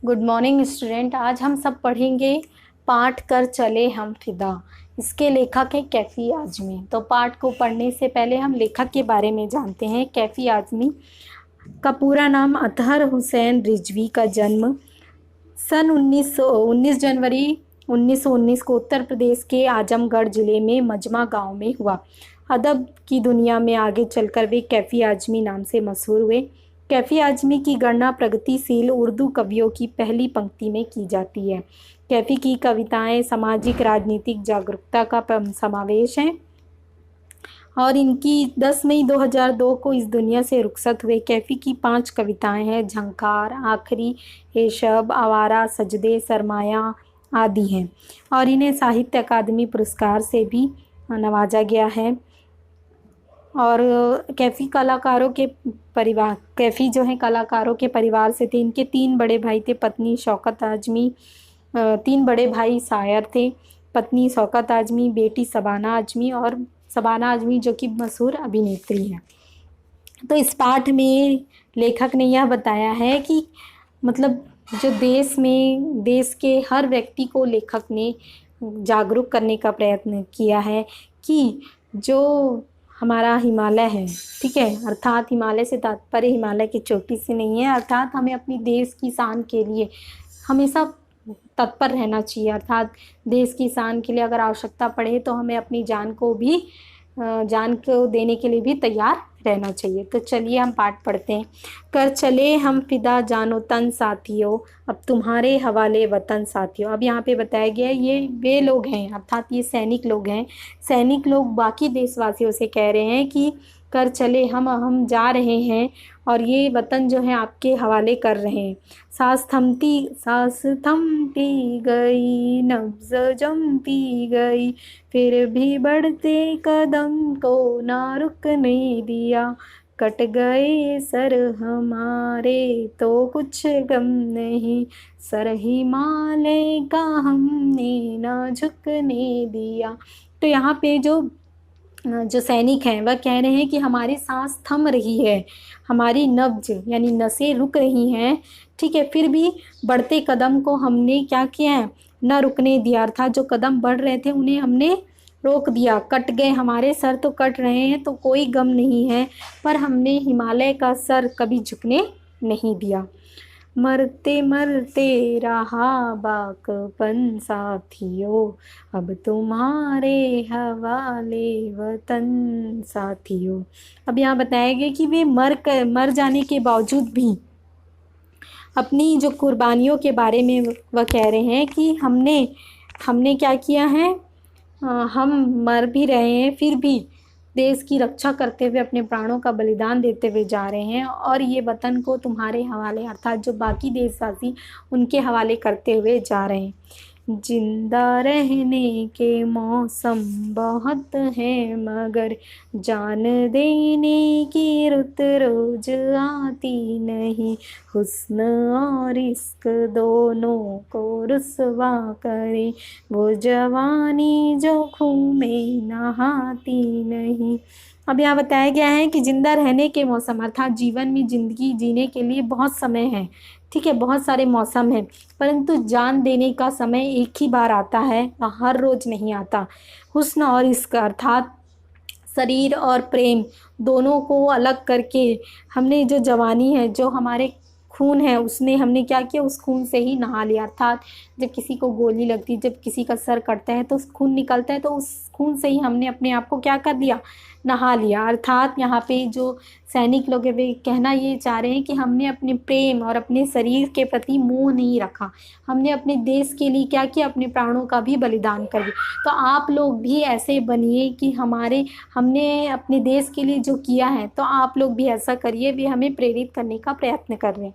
Good morning student. आज हम सब पढ़ेंगे पाठ कर चले हम फिदा। इसके लेखक है कैफ़ी आज़मी। तो पाठ को पढ़ने से पहले हम लेखक के बारे में जानते हैं। कैफ़ी आज़मी का पूरा नाम अतहर हुसैन रिजवी का जन्म सन 19 जनवरी 1919 को उत्तर प्रदेश के आजमगढ़ ज़िले में मजमा गांव में हुआ। अदब की दुनिया में आगे चलकर वे कैफ़ी आज़मी नाम से मशहूर हुए। कैफ़ी आज़मी की गणना प्रगतिशील उर्दू कवियों की पहली पंक्ति में की जाती है। कैफ़ी की कविताएं सामाजिक राजनीतिक जागरूकता का समावेश हैं और इनकी 10 मई 2002 को इस दुनिया से रुखसत हुए। कैफ़ी की 5 कविताएं हैं, झंकार, आखिरी, ए शब, आवारा, सजदे, सरमाया आदि हैं और इन्हें साहित्य अकादमी पुरस्कार से भी नवाजा गया है। और कैफ़ी जो है कलाकारों के परिवार से थे। इनके 3 बड़े भाई थे। पत्नी शौकत आज़मी, 3 बड़े भाई शायर थे, पत्नी शौकत आज़मी, बेटी शबाना आज़मी और शबाना आज़मी जो कि मशहूर अभिनेत्री हैं। तो इस पाठ में लेखक ने यह बताया है कि मतलब जो देश के हर व्यक्ति को लेखक ने जागरूक करने का प्रयत्न किया है कि जो हमारा हिमालय है, ठीक है, अर्थात हिमालय से तात्पर्य हिमालय की चोटी से नहीं है, अर्थात हमें अपनी देश की शान के लिए हमेशा तत्पर रहना चाहिए। अर्थात देश की शान के लिए अगर आवश्यकता पड़े तो हमें अपनी जान को देने के लिए भी तैयार रहना चाहिए। तो चलिए हम पाठ पढ़ते हैं। कर चले हम फिदा जानो तन साथियों, अब तुम्हारे हवाले वतन साथियों। अब यहाँ पे बताया गया है ये वे लोग हैं, अर्थात ये सैनिक लोग हैं। सैनिक लोग बाकी देशवासियों से कह रहे हैं कि कर चले हम जा रहे हैं और ये वतन जो है आपके हवाले कर रहे हैं। सांस थमती गई, नब्ज़ जमती गई, फिर भी बढ़ते कदम को ना रुकने दिया। कट गए सर हमारे तो कुछ गम नहीं, सर हिमालय का हमने ना झुकने दिया। तो यहाँ पे जो सैनिक हैं वह कह रहे हैं कि हमारी सांस थम रही है, हमारी नब्ज यानी नसें रुक रही हैं, ठीक है, फिर भी बढ़ते कदम को हमने क्या किया है, न रुकने दिया। अर्थात जो कदम बढ़ रहे थे उन्हें हमने रोक दिया। कट गए हमारे सर तो कट रहे हैं तो कोई गम नहीं है, पर हमने हिमालय का सर कभी झुकने नहीं दिया। मरते मरते रहा बाकपन साथियों, अब तुम्हारे हवाले वतन साथियों। अब यहाँ बताया गया कि वे मर जाने के बावजूद भी अपनी जो कुर्बानियों के बारे में वह कह रहे हैं कि हमने क्या किया है, हम मर भी रहे हैं फिर भी देश की रक्षा करते हुए अपने प्राणों का बलिदान देते हुए जा रहे हैं और ये वतन को तुम्हारे हवाले, अर्थात जो बाकी देशवासी उनके हवाले करते हुए जा रहे हैं। जिंदा रहने के मौसम बहुत हैं मगर जान देने की रुत रोज आती नहीं, हुस्न और इश्क दोनों को रुसवा करे वो जवानी जो खून में नहाती नहीं। अब यहाँ बताया गया है कि जिंदा रहने के मौसम, अर्थात जीवन में ज़िंदगी जीने के लिए बहुत समय है, ठीक है, बहुत सारे मौसम हैं, परंतु जान देने का समय एक ही बार आता है, हर रोज़ नहीं आता। हुस्न और इश्क अर्थात शरीर और प्रेम दोनों को अलग करके हमने जो जवानी है, जो हमारे खून है, उसने हमने क्या किया, उस खून से ही नहा लिया। अर्थात जब किसी को गोली लगती, जब किसी का सर कटता है तो खून निकलता है, तो उस खून से ही हमने अपने आप को क्या कर दिया, नहा लिया। अर्थात यहाँ पे जो सैनिक लोग हैं वे कहना ये चाह रहे हैं कि हमने अपने प्रेम और अपने शरीर के प्रति मोह नहीं रखा, हमने अपने देश के लिए क्या किया, अपने प्राणों का भी बलिदान कर दिया। तो आप लोग भी ऐसे बनिए कि हमने अपने देश के लिए जो किया है तो आप लोग भी ऐसा करिए। वे हमें प्रेरित करने का प्रयत्न कर रहे हैं।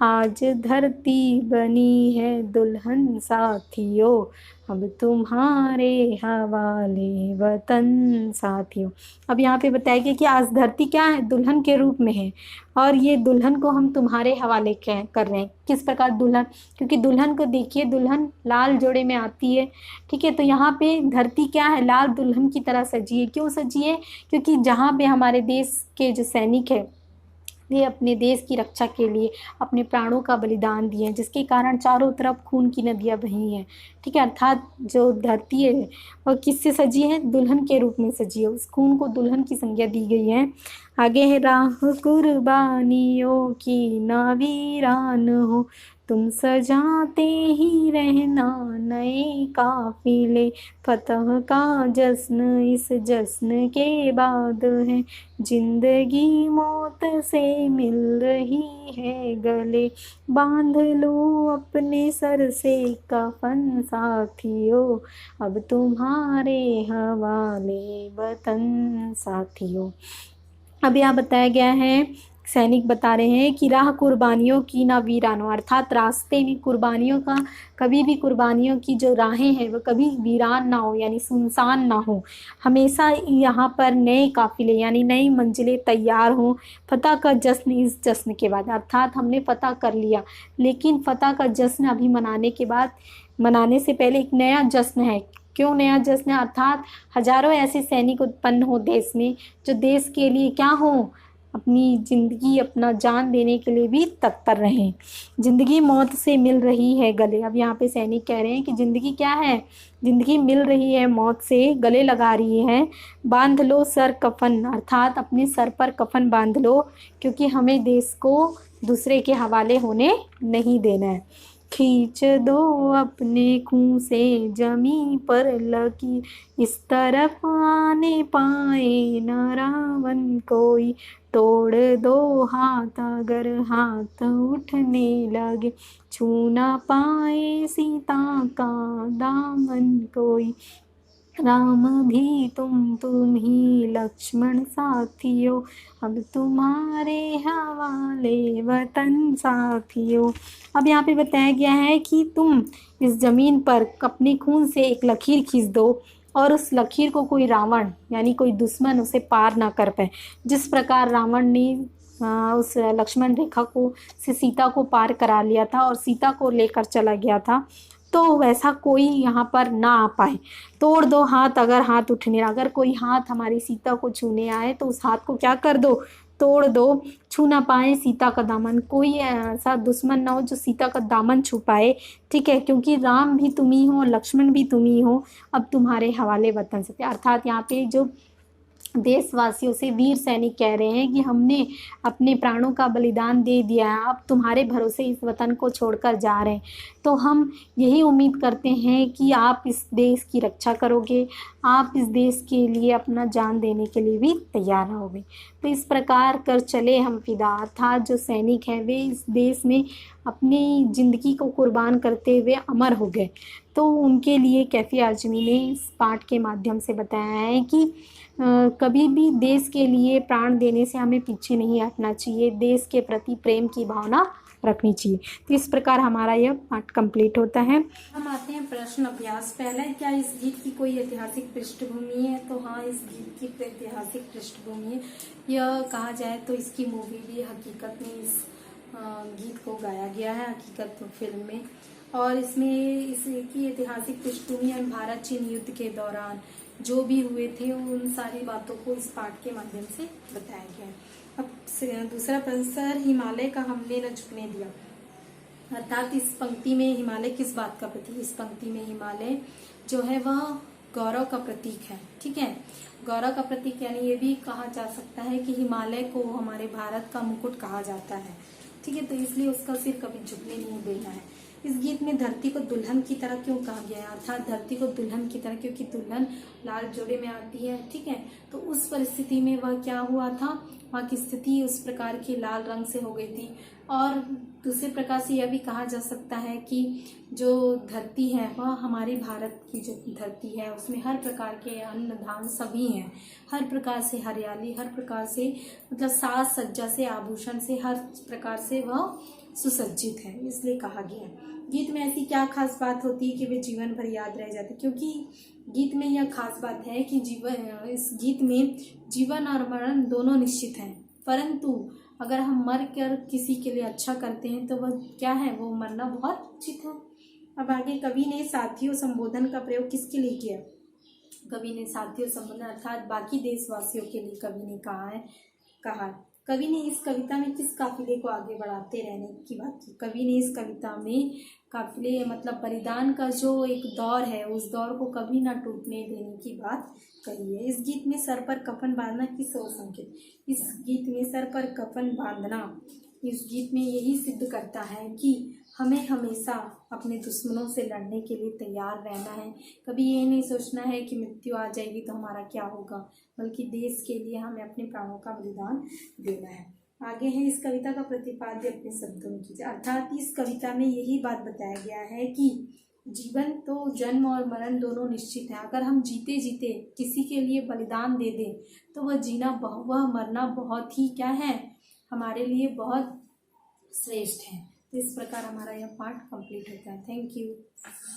आज धरती बनी है दुल्हन साथियों, अब तुम्हारे हवाले वतन साथियों। अब यहाँ पे बताया गया कि आज धरती क्या है, दुल्हन के रूप में है और ये दुल्हन को हम तुम्हारे हवाले कर रहे हैं। किस प्रकार दुल्हन, क्योंकि दुल्हन को देखिए, दुल्हन लाल जोड़े में आती है, ठीक है, तो यहाँ पे धरती क्या है, लाल दुल्हन की तरह सजी है। क्यों सजी है, क्योंकि जहाँ पे हमारे देश के जो सैनिक है वे अपने देश की रक्षा के लिए अपने प्राणों का बलिदान दिए हैं, जिसके कारण चारों तरफ खून की नदियाँ बही हैं। ठीक है, अर्थात जो धरती है वह किससे सजी है? दुल्हन के रूप में सजी है। उस खून को दुल्हन की संज्ञा दी गई है। आगे है, राह कुर्बानियों की ना वीरान हो, तुम सजाते ही रहना नए काफिले, फतह का जश्न इस जश्न के बाद है, जिंदगी मौत से मिल रही है गले, बांध लो अपने सर से कफन साथियों, अब तुम्हारे हवाले वतन साथियों। अब यहाँ बताया गया है, सैनिक बता रहे हैं कि राह कुर्बानियों की ना वीरानो, अर्थात रास्ते में कुर्बानियों का, कभी भी कुर्बानियों की जो राहें हैं वो कभी वीरान ना हो, यानी सुनसान ना हो। हमेशा यहाँ पर नए काफिले यानी नई मंजिलें तैयार हों। फतह का जश्न इस जश्न के बाद, अर्थात हमने फतह कर लिया, लेकिन फतह का जश्न अभी मनाने के बाद, मनाने से पहले एक नया जश्न है। क्यों नया जश्न है? अर्थात हजारों ऐसे सैनिक उत्पन्न हो देश में, जो देश के लिए क्या हो, अपनी ज़िंदगी, अपना जान देने के लिए भी तत्पर रहें। ज़िंदगी मौत से मिल रही है गले। अब यहाँ पे सैनिक कह रहे हैं कि ज़िंदगी क्या है? ज़िंदगी मिल रही है मौत से, गले लगा रही है। बांध लो सर कफन, अर्थात अपने सर पर कफन बांध लो, क्योंकि हमें देश को दूसरे के हवाले होने नहीं देना है। खींच दो अपने खून से जमी पर लकी, इस तरफ आने पाए न रावण कोई, तोड़ दो हाथ अगर हाथ उठने लगे, छू ना पाए सीता का दामन कोई, राम भी तुम ही लक्ष्मण साथियों, अब तुम्हारे हवाले वतन साथियों। अब यहाँ पे बताया गया है कि तुम इस ज़मीन पर अपने खून से एक लकीर खींच दो, और उस लकीर को कोई रावण यानी कोई दुश्मन उसे पार ना कर पाए। जिस प्रकार रावण ने उस लक्ष्मण रेखा को से सीता को पार करा लिया था और सीता को लेकर चला गया था, तो वैसा कोई यहाँ पर ना आ पाए। तोड़ दो हाथ अगर हाथ उठने, अगर कोई हाथ हमारी सीता को छूने आए तो उस हाथ को क्या कर दो? तोड़ दो। छू ना पाए सीता का दामन, कोई ऐसा दुश्मन ना हो जो सीता का दामन छू पाए। ठीक है, क्योंकि राम भी तुम ही हो, लक्ष्मण भी तुम ही हो, अब तुम्हारे हवाले वतन से। अर्थात यहाँ पे जो देशवासियों से वीर सैनिक कह रहे हैं कि हमने अपने प्राणों का बलिदान दे दिया है, अब तुम्हारे भरोसे इस वतन को छोड़कर जा रहे हैं, तो हम यही उम्मीद करते हैं कि आप इस देश की रक्षा करोगे, आप इस देश के लिए अपना जान देने के लिए भी तैयार रहोगे। तो इस प्रकार कर चले हम फिदा, अर्थात जो सैनिक हैं वे इस देश में अपनी ज़िंदगी को कुर्बान करते हुए अमर हो गए। तो उनके लिए कैफ़ी आज़मी ने इस पाठ के माध्यम से बताया है कि कभी भी देश के लिए प्राण देने से हमें पीछे नहीं हटना चाहिए, देश के प्रति प्रेम की भावना रखनी चाहिए। तो इस प्रकार हमारा यह पाठ कंप्लीट होता है। हम आते हैं प्रश्न अभ्यास। पहला, क्या इस गीत की कोई ऐतिहासिक पृष्ठभूमि है? तो हाँ, इस गीत की ऐतिहासिक पृष्ठभूमि है। यह कहा जाए तो इसकी मूवी भी हकीकत में इस गीत को गाया गया है, हकीकत फिल्म में। और इसमें इसकी ऐतिहासिक पृष्ठभूमि भारत चीन युद्ध के दौरान जो भी हुए थे उन सारी बातों को इस पाठ के माध्यम से बताया गया है। अब दूसरा प्रश्न, सर हिमालय का हमने न झुकने दिया, अर्थात इस पंक्ति में हिमालय किस बात का प्रतीक? इस पंक्ति में हिमालय जो है वह गौरव का प्रतीक है। ठीक है, गौरव का प्रतीक, यानी ये भी कहा जा सकता है कि हिमालय को हमारे भारत का मुकुट कहा जाता है। ठीक है, तो इसलिए उसका सिर कभी झुकने नहीं देना है। इस गीत में धरती को दुल्हन की तरह क्यों कहा गया है? अर्थात धरती को दुल्हन की तरह, क्योंकि दुल्हन लाल जोड़े में आती है। ठीक है, तो उस परिस्थिति में वह क्या हुआ था, वहाँ की स्थिति उस प्रकार की लाल रंग से हो गई थी। और दूसरे प्रकार से यह भी कहा जा सकता है कि जो धरती है वह हमारी भारत की जो धरती है उसमें हर प्रकार के अन्न धान सभी हैं, हर प्रकार से हरियाली, हर प्रकार से मतलब साज सज्जा से, आभूषण से, हर प्रकार से वह सुसज्जित है, इसलिए कहा गया। गीत में ऐसी क्या खास बात होती है कि वे जीवन भर याद रह जाती? क्योंकि गीत में यह खास बात है कि इस गीत में जीवन और मरण दोनों निश्चित हैं, परंतु अगर हम मर कर किसी के लिए अच्छा करते हैं तो वह क्या है, वो मरना बहुत उचित है। अब आगे, कवि ने साथियों संबोधन का प्रयोग किसके लिए किया? कवि ने साथियों संबोधन अर्थात बाकी देशवासियों के लिए कवि ने कहा है। कवि ने इस कविता में किस काफिले को आगे बढ़ाते रहने की बात की? कवि ने इस कविता में काफिले मतलब बलिदान का जो एक दौर है उस दौर को कभी ना टूटने देने की बात कही है। इस गीत में सर पर कफन बांधना किस ओर संकेत? इस गीत में सर पर कफन बांधना इस गीत में यही सिद्ध करता है कि हमें हमेशा अपने दुश्मनों से लड़ने के लिए तैयार रहना है। कभी ये नहीं सोचना है कि मृत्यु आ जाएगी तो हमारा क्या होगा, बल्कि देश के लिए हमें अपने प्राणों का बलिदान देना है। आगे है, इस कविता का प्रतिपाद्य अपने शब्दों में कीजिए। अर्थात इस कविता में यही बात बताया गया है कि जीवन तो जन्म और मरण दोनों निश्चित है। अगर हम जीते जीते किसी के लिए बलिदान दे दें तो वह मरना बहुत ही क्या है, हमारे लिए बहुत श्रेष्ठ है। इस प्रकार हमारा यह पाठ कंप्लीट होता है। Thank you.